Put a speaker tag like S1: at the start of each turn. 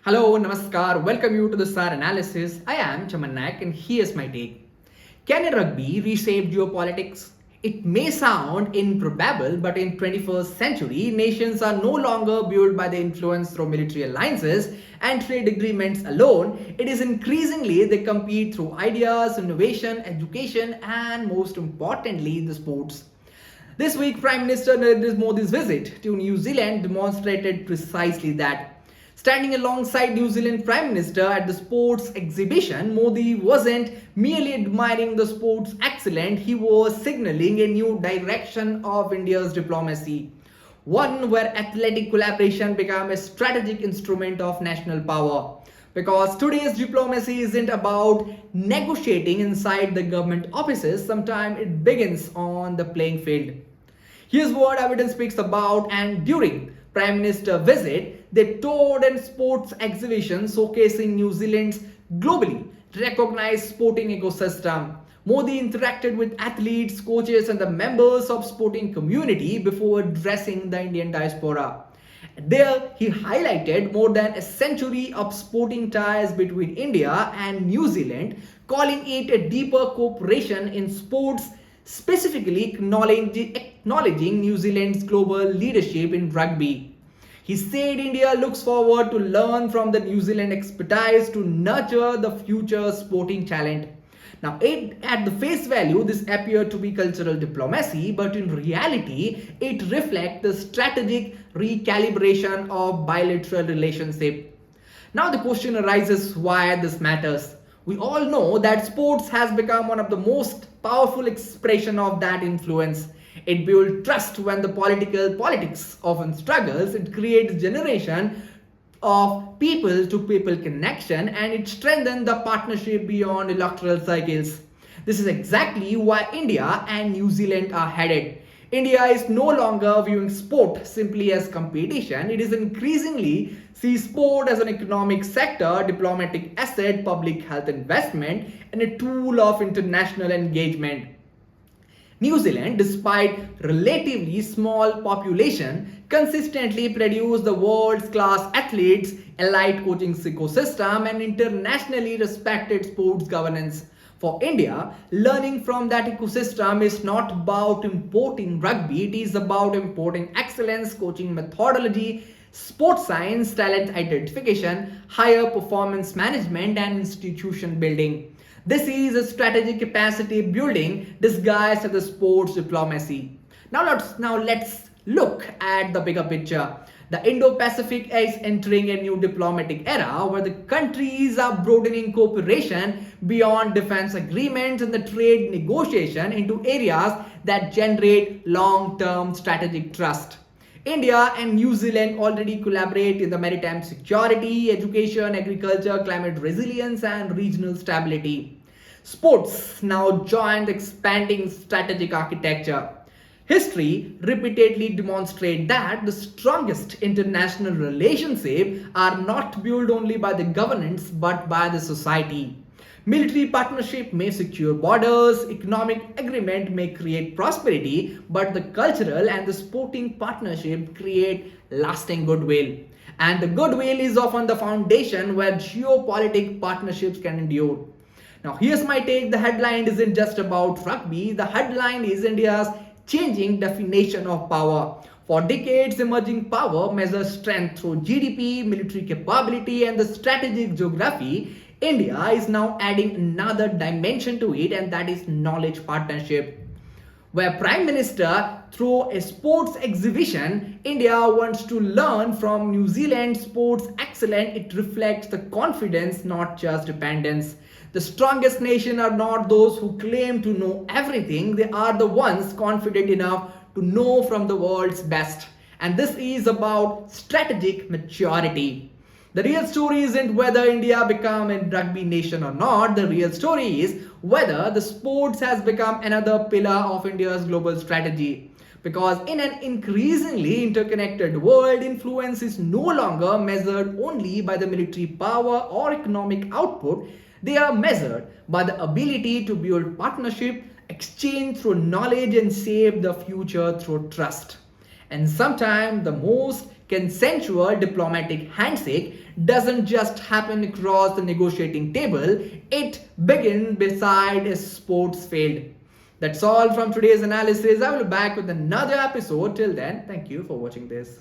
S1: Hello, Namaskar. Welcome you to the SAAR Analysis. I am Chaman Naik and here's my take. Can rugby reshape geopolitics? It may sound improbable, but in 21st century, nations are no longer built by the influence through military alliances and trade agreements alone. It is increasingly they compete through ideas, innovation, education, and most importantly, the sports. This week, Prime Minister Narendra Modi's visit to New Zealand demonstrated precisely that. Standing alongside New Zealand Prime Minister at the sports exhibition, Modi wasn't merely admiring the sport's excellence, he was signaling a new direction of India's diplomacy. One where athletic collaboration became a strategic instrument of national power. Because today's diplomacy isn't about negotiating inside the government offices, sometimes it begins on the playing field. Here's what evidence speaks about, and during Prime Minister visit, they toured a sports exhibition showcasing New Zealand's globally recognized sporting ecosystem. Modi interacted with athletes, coaches, and the members of sporting community before addressing the Indian diaspora. There, he highlighted more than a century of sporting ties between India and New Zealand, calling it a deeper cooperation in sports, specifically acknowledging New Zealand's global leadership in rugby. He said India looks forward to learn from the New Zealand expertise to nurture the future sporting talent. Now, at the face value, this appeared to be cultural diplomacy, but in reality, it reflects the strategic recalibration of bilateral relationship. Now, the question arises why this matters. We all know that sports has become one of the most powerful expression of that influence. It builds trust when the politics often struggles. It creates generation of people-to-people connection, and it strengthens the partnership beyond electoral cycles. This is exactly why India and New Zealand are headed. India is no longer viewing sport simply as competition. It is increasingly sees sport as an economic sector, diplomatic asset, public health investment, and a tool of international engagement. New Zealand, despite relatively small population, consistently produced the world's class athletes, elite coaching ecosystem, and internationally respected sports governance. For India, learning from that ecosystem is not about importing rugby, it is about importing excellence, coaching methodology, sports science, talent identification, higher performance management, and institution building. This is a strategic capacity building disguised as a sports diplomacy. Now let's look at the bigger picture. The Indo-Pacific is entering a new diplomatic era where the countries are broadening cooperation beyond defense agreements and the trade negotiation into areas that generate long-term strategic trust. India and New Zealand already collaborate in the maritime security, education, agriculture, climate resilience, and regional stability. Sports now join the expanding strategic architecture. History repeatedly demonstrates that the strongest international relationships are not built only by the governments but by the society. Military partnership may secure borders, economic agreement may create prosperity, but the cultural and the sporting partnership create lasting goodwill. And the goodwill is often the foundation where geopolitical partnerships can endure. Now, here's my take. The headline isn't just about rugby. The headline is India's changing definition of power. For decades, emerging power measures strength through GDP, military capability, and the strategic geography. India is now adding another dimension to it, and that is knowledge partnership. Where Prime Minister through a sports exhibition, India wants to learn from New Zealand sports excellence. It reflects the confidence, not just dependence. The strongest nation are not those who claim to know everything. They are the ones confident enough to know from the world's best. And this is about strategic maturity. The real story isn't whether India become a rugby nation or not. The real story is whether the sports has become another pillar of India's global strategy. Because in an increasingly interconnected world, influence is no longer measured only by the military power or economic output. They are measured by the ability to build partnership, exchange through knowledge, and shape the future through trust. And sometimes the most Consensual diplomatic handshake doesn't just happen across the negotiating table, it begins beside a sports field. That's all from today's analysis. I will be back with another episode. Till then, thank you for watching this.